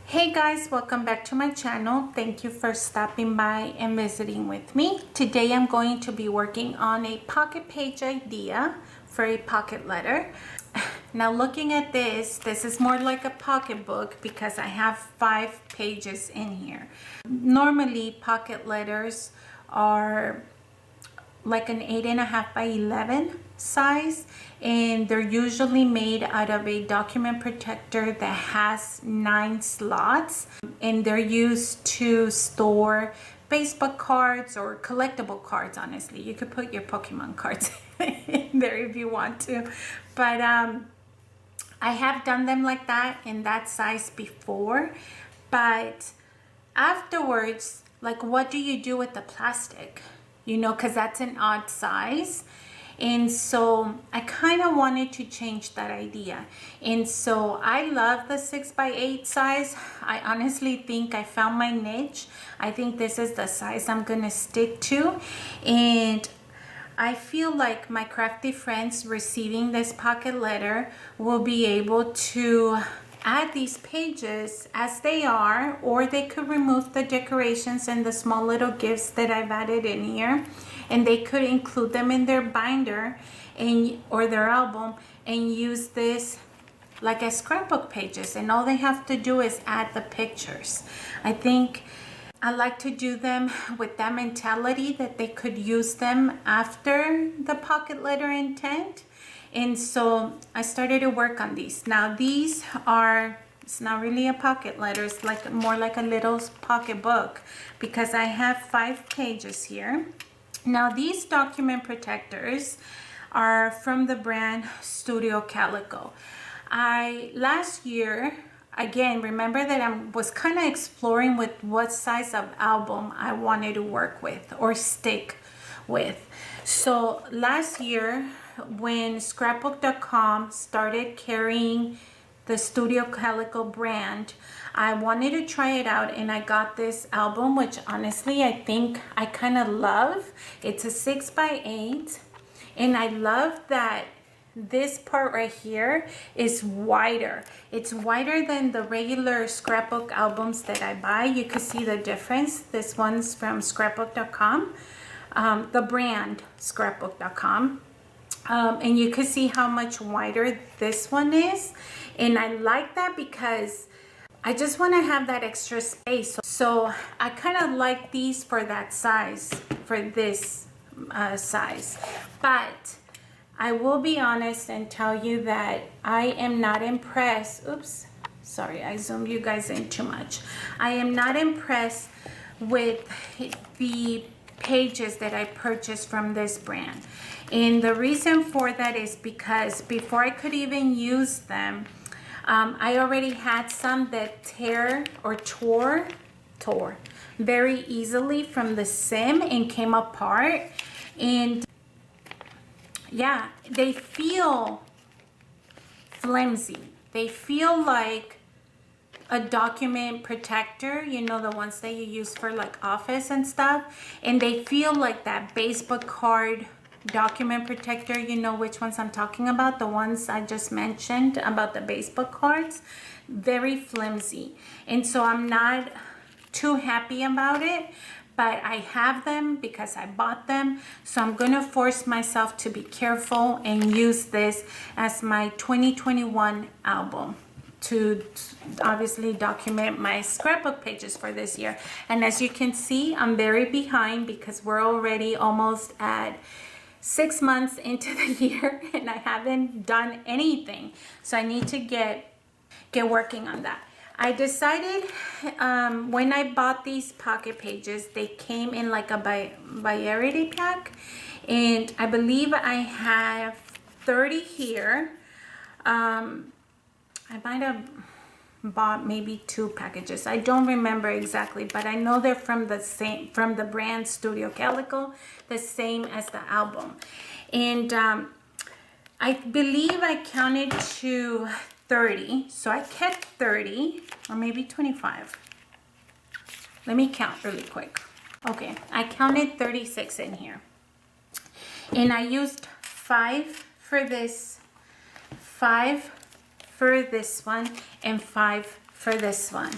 Hey guys, welcome back to my channel. Thank you for stopping by and visiting with me. Today I'm going to be working on a pocket page idea for a pocket letter. Now looking at this is more like a pocketbook because I have 5 pages in here. Normally pocket letters are like an 8.5 by 11 size, and they're usually made out of a document protector that has 9 slots, and they're used to store Facebook cards or collectible cards. Honestly, you could put your Pokemon cards in there if you want to, but I have done them like that in that size before. But afterwards, like, what do you do with the plastic? You know, because that's an odd size. And so I kind of wanted to change that idea. And so I love the 6 by 8 size. I honestly think I found my niche. I think this is the size I'm gonna stick to. And I feel like my crafty friends receiving this pocket letter will be able to add these pages as they are, or they could remove the decorations and the small little gifts that I've added in here, and they could include them in their binder or their album and use this like as scrapbook pages, and all they have to do is add the pictures. I think I like to do them with that mentality that they could use them after the pocket letter intent. And so I started to work on these. Now these are, it's not really a pocket letter, it's like more like a little pocket book because I have 5 pages here. Now these document protectors are from the brand Studio Calico. Last year, again, remember that I was kind of exploring with what size of album I wanted to work with or stick with. So last year, when scrapbook.com started carrying the Studio Calico brand, I wanted to try it out, and I got this album, which honestly I think I kind of love. It's a 6 by 8, and I love that this part right here is wider. It's wider than the regular scrapbook albums that I buy. You can see the difference. This one's from scrapbook.com, the brand scrapbook.com. And you can see how much wider this one is. And I like that because I just want to have that extra space. So I kind of like these for that size, for this size. But I will be honest and tell you that I am not impressed. Oops, sorry, I zoomed you guys in too much. I am not impressed with the pages that I purchased from this brand. And the reason for that is because before I could even use them, I already had some that tore very easily from the seam and came apart. And yeah, they feel flimsy. They feel like a document protector, you know, the ones that you use for like office and stuff. And they feel like that Facebook card document protector. You know which ones I'm talking about, the ones I just mentioned about the Facebook cards. Very flimsy. And so I'm not too happy about it, but I have them because I bought them. So I'm gonna force myself to be careful and use this as my 2021 album to obviously document my scrapbook pages for this year. And as you can see, I'm very behind because we're already almost at 6 months into the year and I haven't done anything. So I need to get working on that. I decided when I bought these pocket pages, they came in like a variety pack, and I believe I have 30 here. I might have bought maybe 2 packages. I don't remember exactly, but I know they're from the brand Studio Calico, the same as the album. And I believe I counted to 30, so I kept 30 or maybe 25. Let me count really quick. Okay, I counted 36 in here, and I used 5 for this, 5 for this one, and 5 for this one.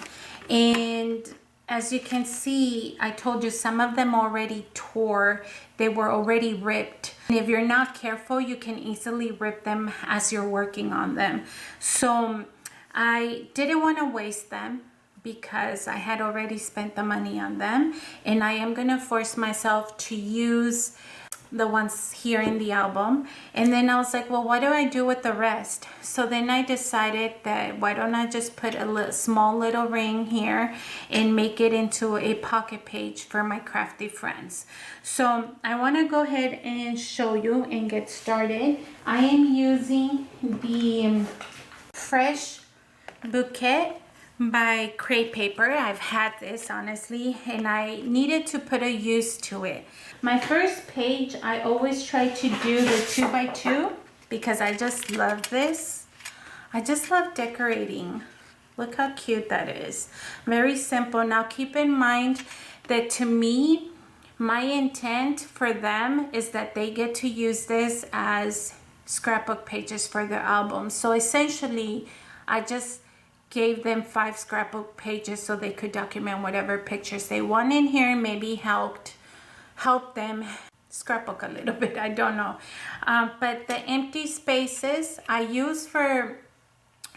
And as you can see, I told you some of them already tore. They were already ripped. And if you're not careful, you can easily rip them as you're working on them. So I didn't want to waste them because I had already spent the money on them. And I am gonna force myself to use the ones here in the album. And then I was like, well, what do I do with the rest? So then I decided that why don't I just put a small little ring here and make it into a pocket page for my crafty friends. So I want to go ahead and show you and get started. I am using the Fresh Bouquet by Crepe Paper. I've had this honestly, and I needed to put a use to it. My first page, I always try to do the 2x2 because I just love this. I just love decorating. Look how cute that is. Very simple. Now keep in mind that to me, my intent for them is that they get to use this as scrapbook pages for their album. So essentially, I just gave them 5 scrapbook pages so they could document whatever pictures they want in here, and maybe help them scrapbook a little bit. I don't know. But the empty spaces I use for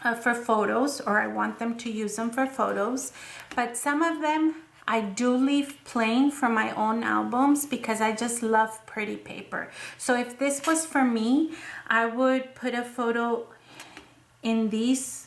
photos, or I want them to use them for photos. But some of them I do leave plain for my own albums because I just love pretty paper. So if this was for me, I would put a photo in these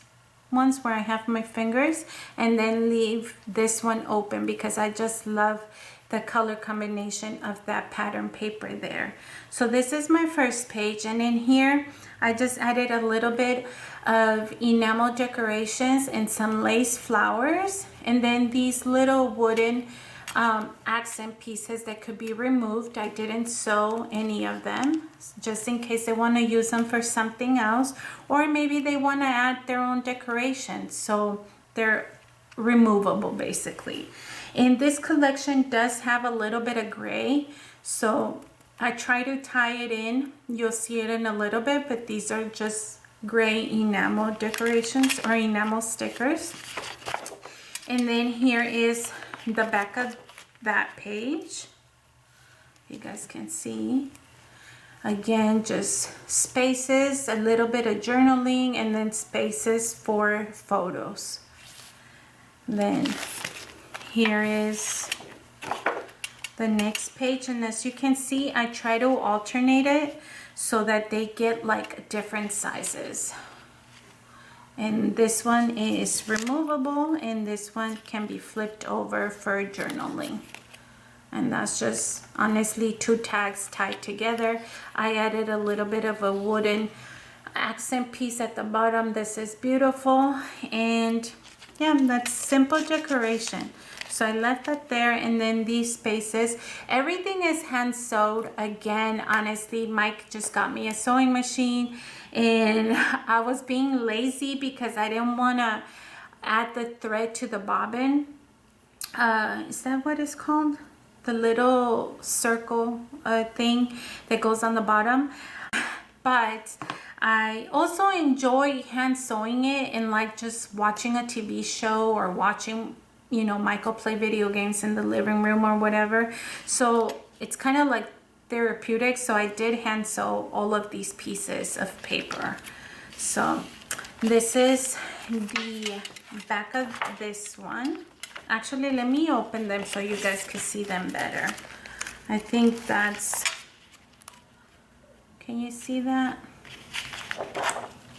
ones where I have my fingers and then leave this one open because I just love the color combination of that pattern paper there. So this is my first page, and in here I just added a little bit of enamel decorations and some lace flowers, and then these little wooden accent pieces that could be removed. I didn't sew any of them just in case they want to use them for something else, or maybe they want to add their own decorations, so they're removable basically. And this collection does have a little bit of gray, so I try to tie it in. You'll see it in a little bit, but these are just gray enamel decorations or enamel stickers. And then here is the back of that page. You guys can see. Again, just spaces, a little bit of journaling, and then spaces for photos. Then here is the next page, and as you can see, I try to alternate it so that they get like different sizes. And this one is removable, and this one can be flipped over for journaling. And that's just honestly 2 tags tied together. I added a little bit of a wooden accent piece at the bottom. This is beautiful, and yeah, that's simple decoration. So I left that there, and then these spaces, everything is hand sewed. Again, honestly, Mike just got me a sewing machine, and I was being lazy because I didn't want to add the thread to the bobbin. Is that what it's called? The little circle thing that goes on the bottom. But I also enjoy hand sewing it and like just watching a TV show or watching, you know, Michael play video games in the living room or whatever. So it's kind of like therapeutic. So I did hand sew all of these pieces of paper. So this is the back of this one. Actually, let me open them so you guys can see them better. I think that's, can you see that?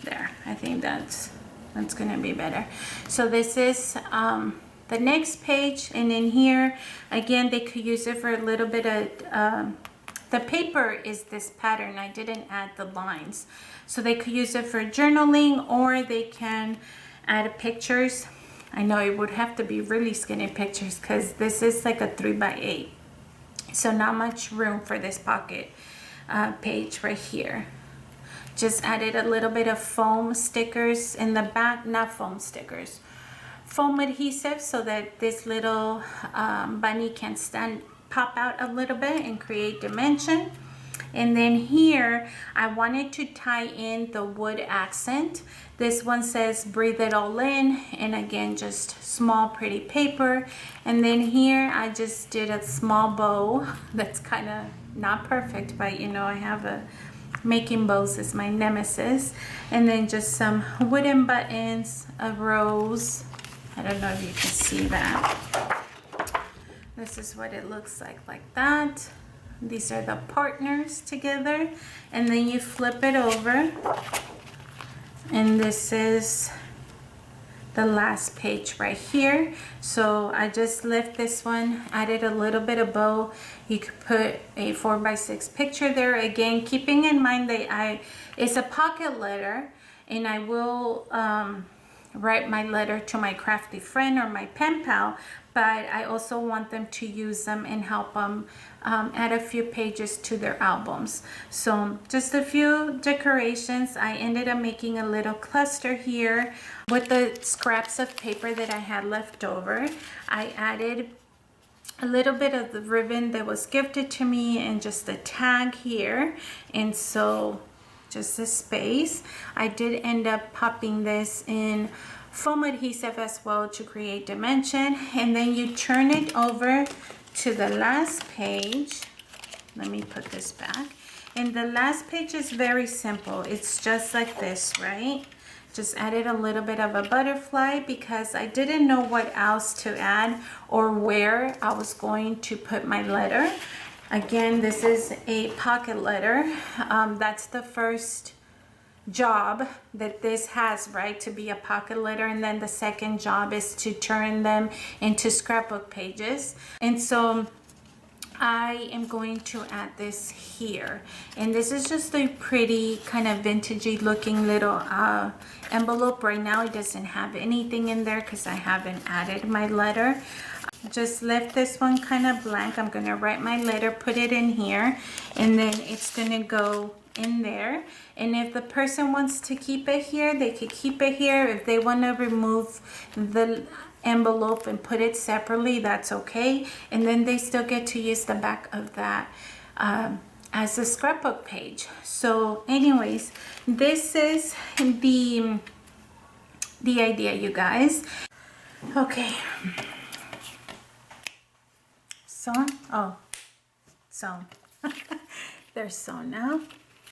There, I think that's gonna be better. So this is the next page, and in here again they could use it for a little bit of the paper is this pattern. I didn't add the lines, so they could use it for journaling, or they can add pictures. I know it would have to be really skinny pictures because this is like a 3x8, so not much room for this pocket page right here. Just added a little bit of foam stickers in the back, not foam stickers, foam adhesive, so that this little bunny can pop out a little bit and create dimension. And then here, I wanted to tie in the wood accent. This one says breathe it all in, and again, just small pretty paper. And then here, I just did a small bow that's kind of not perfect, but you know, I have a making bows is my nemesis. And then just some wooden buttons, a rose. I don't know if you can see that. This is what it looks like that. These are the partners together, and then you flip it over, and this is the last page right here. So I just lift this one, added a little bit of bow. You could put a 4x6 picture there, again keeping in mind that it's a pocket letter, and I will write my letter to my crafty friend or my pen pal, but I also want them to use them and help them add a few pages to their albums. So just a few decorations. I ended up making a little cluster here with the scraps of paper that I had left over. I added a little bit of the ribbon that was gifted to me and just a tag here, and so just a space. I did end up popping this in foam adhesive as well to create dimension, and then you turn it over to the last page. Let me put this back, and the last page is very simple. It's just like this, right? Just added a little bit of a butterfly because I didn't know what else to add or where I was going to put my letter. Again, this is a pocket letter. That's the first job that this has, right, to be a pocket letter, and then the second job is to turn them into scrapbook pages. And so I am going to add this here, and this is just a pretty kind of vintagey looking little envelope. Right now it doesn't have anything in there because I haven't added my letter. Just left this one kind of blank. I'm gonna write my letter, put it in here, and then it's gonna go in there. And if the person wants to keep it here, they could keep it here. If they want to remove the envelope and put it separately, that's okay. And then they still get to use the back of that as a scrapbook page. So anyways, this is the idea, you guys. Okay, so they're sewn now.